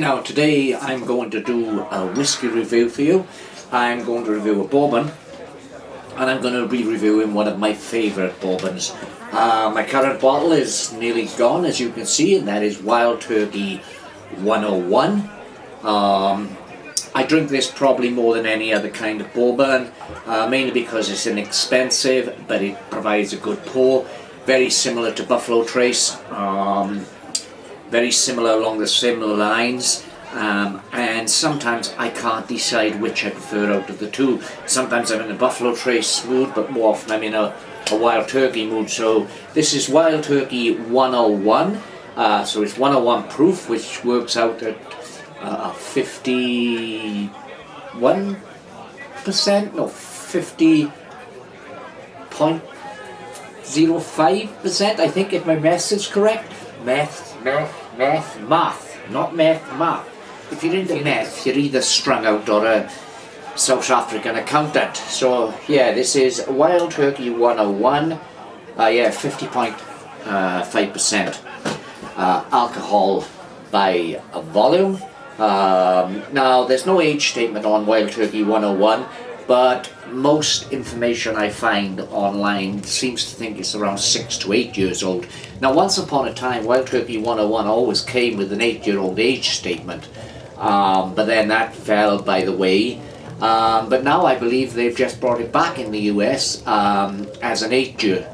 Now today I'm going to do a whiskey review for you. I'm going to review a bourbon, and I'm going to be reviewing one of my favourite bourbons. My current bottle is nearly gone, as you can see, and that is Wild Turkey 101. I drink this probably more than any other kind of bourbon, mainly because it's inexpensive, but it provides a good pour. Very similar to Buffalo Trace, very similar along the similar lines, and sometimes I can't decide which I prefer out of the two. Sometimes I'm in a Buffalo Trace mood, but more often I'm in a Wild Turkey mood. So this is Wild Turkey 101, so it's 101 proof, which works out at 51%, no, 50.05%, I think, if my maths is correct. Math, not math. If you're into math, you're either strung out or a South African accountant. So yeah, this is Wild Turkey 101, 50.5% alcohol by volume. Now there's no age statement on Wild Turkey 101, but most information I find online seems to think it's around 6 to 8 years old. Now once upon a time, Wild Turkey 101 always came with an 8-year-old age statement, but then that fell by the way. But now I believe they've just brought it back in the US as an 8-year.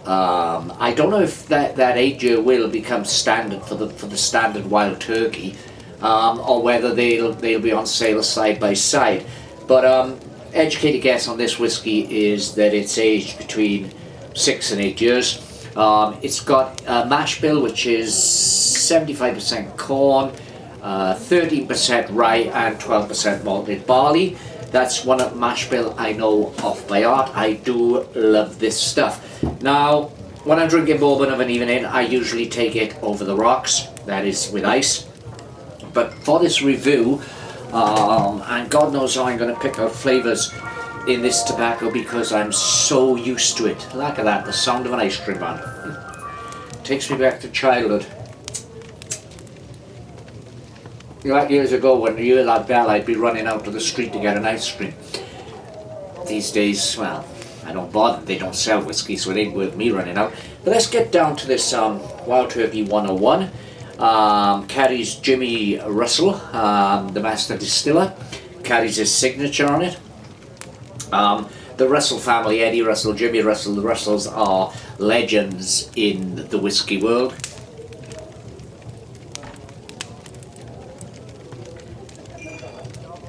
I don't know if that 8-year will become standard for the standard Wild Turkey, or whether they'll be on sale side by side. But educated guess on this whiskey is that it's aged between 6 and 8 years. It's got a mash bill which is 75% corn, 13% rye and 12% malted barley. That's one of mash bill I know off by heart. I do love this stuff. Now, when I'm drinking bourbon of an evening, I usually take it over the rocks, that is with ice. But for this review, and God knows how I'm going to pick out flavours in this tobacco because I'm so used to it. Look at that, the sound of an ice cream man. Takes me back to childhood. Like years ago when you hear that bell, I'd be running out to the street to get an ice cream. These days, well, I don't bother, they don't sell whiskey, so it ain't worth me running out. But let's get down to this Wild Turkey 101. Carries Jimmy Russell, the master distiller, carries his signature on it. The Russell family, Eddie Russell, Jimmy Russell, the Russells are legends in the whiskey world.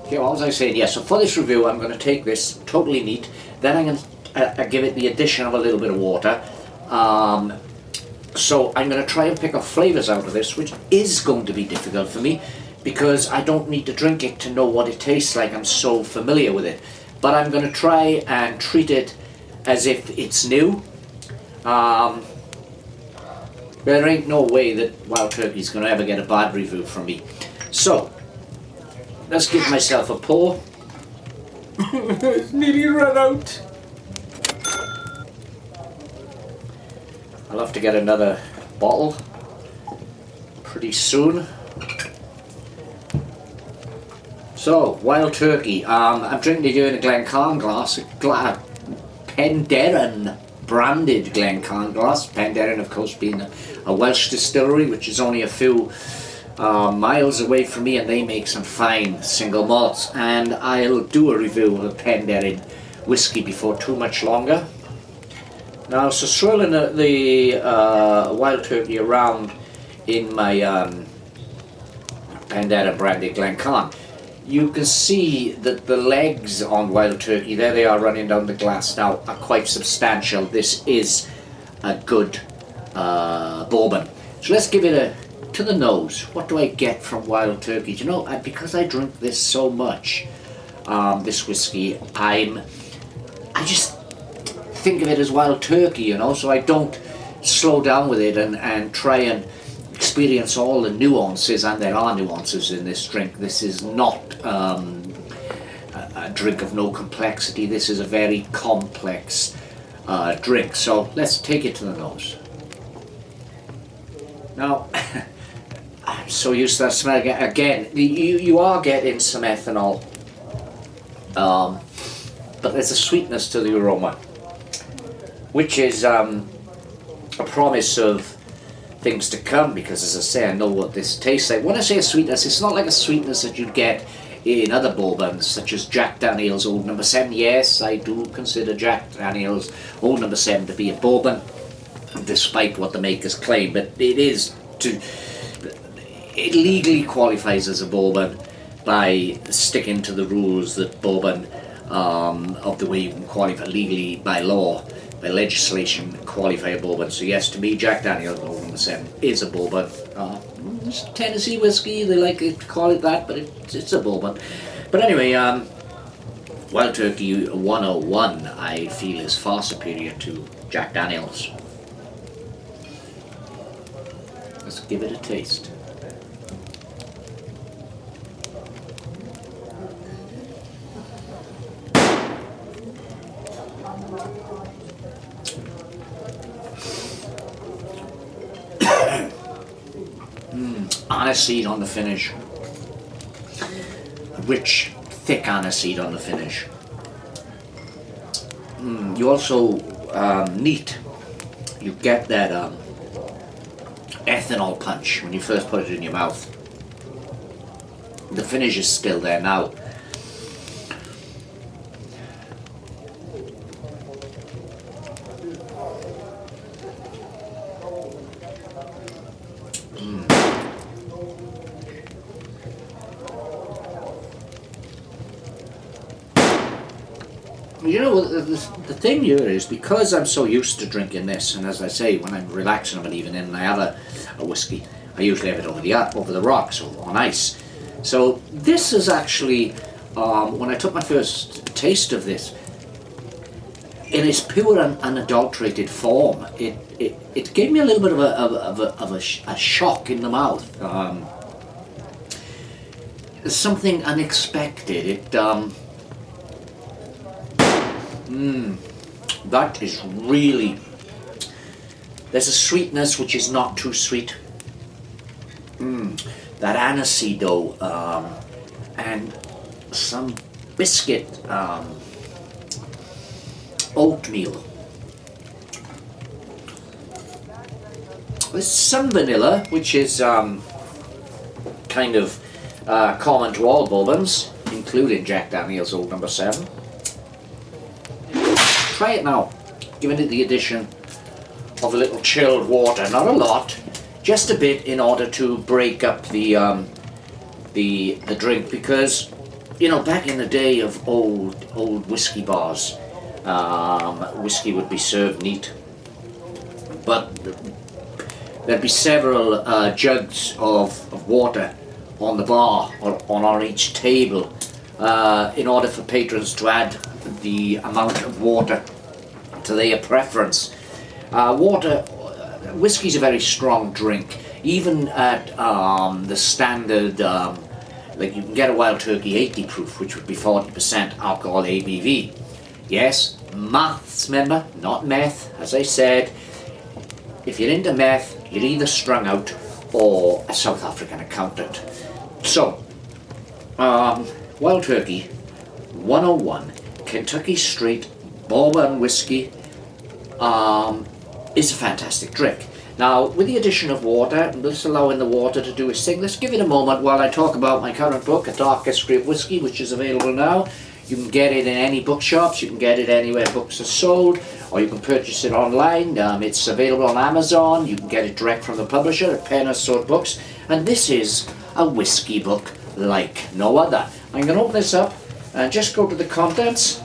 Okay, what was I saying? Yeah, so for this review I'm going to take this totally neat, then I'm going to give it the addition of a little bit of water. So I'm going to try and pick up flavours out of this, which is going to be difficult for me because I don't need to drink it to know what it tastes like. I'm so familiar with it. But I'm going to try and treat it as if it's new. There ain't no way that Wild Turkey's going to ever get a bad review from me. So, let's give myself a pour. It's nearly run out. I'll have to get another bottle pretty soon. So, Wild Turkey. I'm drinking it here in a Glencairn glass, Penderyn branded Glencairn glass. Penderyn, of course, being a Welsh distillery, which is only a few miles away from me, and they make some fine single malts. And I'll do a review of a Penderyn whiskey before too much longer. Now, so swirling the Wild Turkey around in my Penderyn branded Glencairn, you can see that the legs on Wild Turkey, there they are running down the glass now, are quite substantial. This is a good bourbon. So let's give it to the nose. What do I get from Wild Turkey? Do you know, because I drink this so much, this whiskey, I just think of it as Wild Turkey, you know, so I don't slow down with it and try and experience all the nuances, and there are nuances in this drink. This is not a drink of no complexity. This is a very complex drink. So let's take it to the nose. Now, I'm so used to that smell again. You are getting some ethanol, but there's a sweetness to the aroma, which is a promise of things to come, because as I say, I know what this tastes like. When I say a sweetness, it's not like a sweetness that you'd get in other bourbons, such as Jack Daniel's Old Number 7. Yes, I do consider Jack Daniel's Old Number 7 to be a bourbon, despite what the makers claim, but it legally qualifies as a bourbon by sticking to the rules that bourbon, of the way you can qualify legally by law, by legislation, qualify a bourbon. So yes, to me, Jack Daniel's Old Number 7 is a bourbon. It's Tennessee whiskey, they like to call it that, but it's a bourbon. But anyway, Wild Turkey 101 I feel is far superior to Jack Daniel's. Let's give it a taste. Aniseed on the finish. Rich, thick aniseed on the finish. You also, neat. You get that ethanol punch when you first put it in your mouth. The finish is still there now. You know, the thing here is, because I'm so used to drinking this, and as I say, when I'm relaxing I'm even in, and I have a whiskey, I usually have it over the rocks or on ice. So this is actually, when I took my first taste of this, in its pure and unadulterated form, it gave me a little bit of a shock in the mouth. Something unexpected. That is really, there's a sweetness which is not too sweet. That aniseed though, and some biscuit, oatmeal. There's some vanilla, which is kind of common to all bourbons, including Jack Daniel's Old Number 7. Try it now, giving it the addition of a little chilled water, not a lot, just a bit, in order to break up the drink, because, you know, back in the day of old whiskey bars, whiskey would be served neat, but there'd be several jugs of water on the bar or on each table, in order for patrons to add the amount of water to their preference. Whiskey's a very strong drink, even at the standard, like you can get a Wild Turkey 80 proof, which would be 40% alcohol ABV. Yes, maths, remember, not meth. As I said, if you're into meth, you're either strung out or a South African accountant. So, Wild Turkey 101 Kentucky Straight Bourbon Whiskey is a fantastic drink. Now, with the addition of water, let's allowing the water to do its thing. Let's give it a moment while I talk about my current book, A Dark History of Whiskey, which is available now. You can get it in any bookshops, you can get it anywhere books are sold, or you can purchase it online. It's available on Amazon, you can get it direct from the publisher at Pen and Sword Books, and this is a whiskey book like no other. I'm going to open this up and just go to the contents.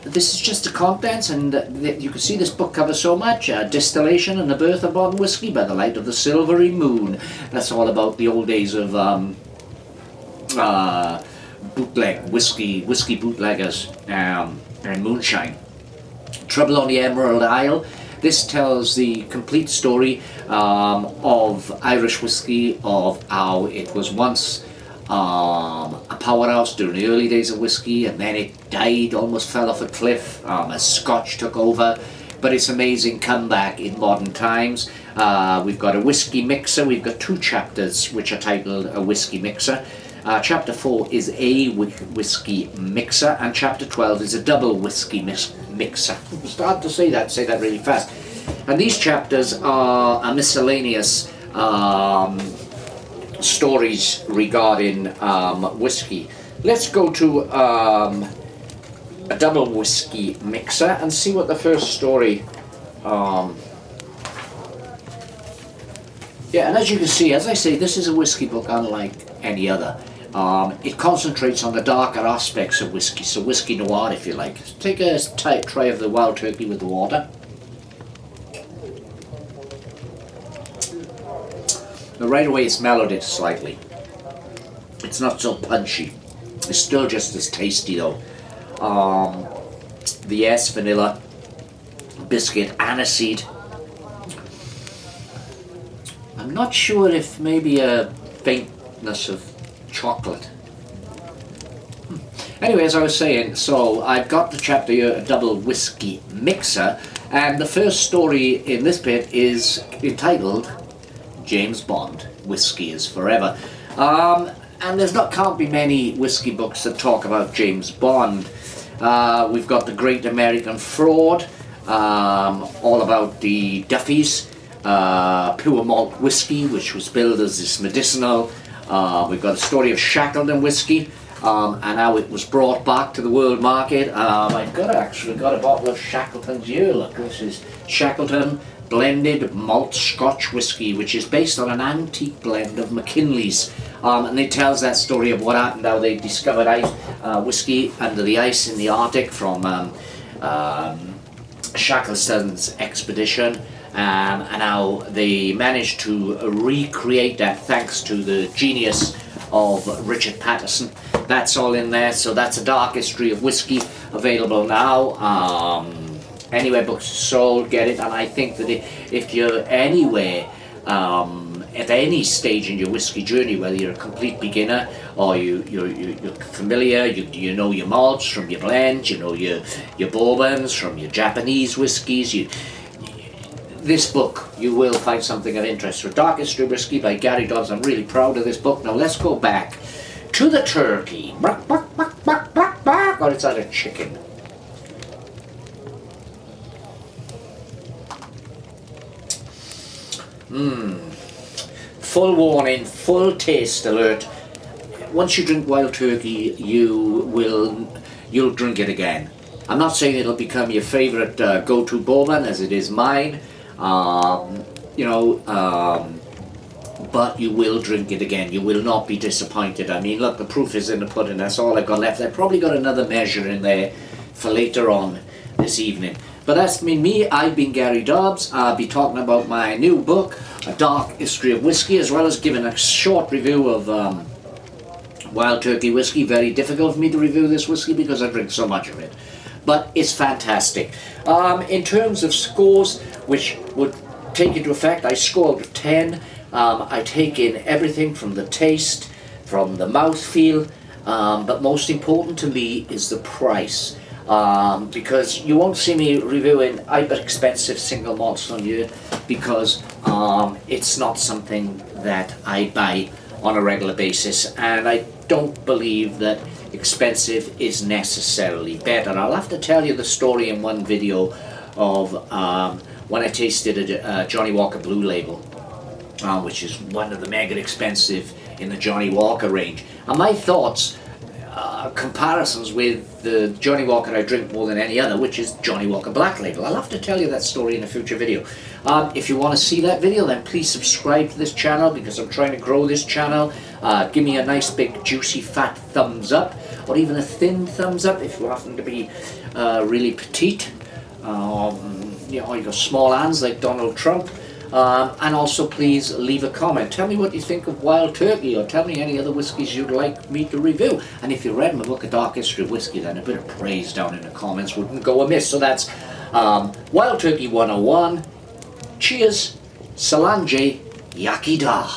This is just the contents, and you can see this book covers so much. Distillation and the Birth of Modern Whiskey by the Light of the Silvery Moon. That's all about the old days of bootleg whiskey bootleggers and moonshine. Trouble on the Emerald Isle. This tells the complete story of Irish whiskey, of how it was once a powerhouse during the early days of whiskey, and then it died, almost fell off a cliff as Scotch took over. But its amazing comeback in modern times, We've got a whiskey mixer. We've got 2 chapters which are titled A Whiskey Mixer. Chapter 4 is a whiskey mixer, and chapter 12 is a double whiskey mixer. It's hard to say that really fast. And these chapters are a miscellaneous stories regarding whiskey. Let's go to a double whiskey mixer and see what the first story. Yeah, and as you can see, as I say, this is a whiskey book unlike any other. It concentrates on the darker aspects of whiskey, so whiskey noir if you like. Take a tray of the Wild Turkey with the water. Now right away it's mellowed it slightly. It's not so punchy. It's still just as tasty though. The vanilla, biscuit, aniseed. I'm not sure if maybe a faintness of chocolate. Anyway, as I was saying, so I've got the chapter here, a double whiskey mixer, and the first story in this bit is entitled James Bond, Whiskey is Forever. And can't be many whiskey books that talk about James Bond. We've got The Great American Fraud, all about the Duffys, pure malt whiskey, which was billed as this medicinal. We've got a story of Shackleton whiskey, and how it was brought back to the world market. I've actually got a bottle of Shackleton's here. Look, this is Shackleton blended malt Scotch whiskey, which is based on an antique blend of McKinley's. And it tells that story of what happened, how they discovered whiskey under the ice in the Arctic from Shackleton's expedition, and how they managed to recreate that thanks to the genius of Richard Patterson. That's all in there, so that's a dark history of whiskey available now. Anywhere books are sold, get it. And I think that if you're anywhere at any stage in your whiskey journey, whether you're a complete beginner or you're familiar, you know your malts from your blends, you know your bourbons from your Japanese whiskies, this book you will find something of interest. So Dark History of Whiskey by Gary Dobbs. I'm really proud of this book. Now let's go back to the turkey. Or it's either chicken. Full warning, full taste alert. Once you drink Wild Turkey, you'll drink it again. I'm not saying it'll become your favourite go-to bourbon, as it is mine, but you will drink it again. You will not be disappointed. I mean, look, the proof is in the pudding. That's all I've got left. I've probably got another measure in there for later on this evening. But that's me. I've been Gary Dobbs. I'll be talking about my new book, A Dark History of Whiskey, as well as giving a short review of Wild Turkey whiskey. Very difficult for me to review this whiskey because I drink so much of it. But it's fantastic. In terms of scores, which would take into effect, I scored 10. I take in everything from the taste, from the mouthfeel, but most important to me is the price. Because you won't see me reviewing hyper expensive single malts on here, because it's not something that I buy on a regular basis, and I don't believe that expensive is necessarily better. I'll have to tell you the story in one video of when I tasted a Johnny Walker Blue Label, which is one of the mega expensive in the Johnny Walker range, and my thoughts, comparisons with the Johnny Walker I drink more than any other, which is Johnny Walker Black Label. I'll have to tell you that story in a future video. If you want to see that video, then please subscribe to this channel, because I'm trying to grow this channel. Give me a nice big juicy fat thumbs up, or even a thin thumbs up if you happen to be really petite. You got small hands like Donald Trump. And also please leave a comment. Tell me what you think of Wild Turkey, or tell me any other whiskies you'd like me to review. And if you read my book, A Dark History of Whiskey, then a bit of praise down in the comments wouldn't go amiss. So that's Wild Turkey 101. Cheers, Salange, Yakida.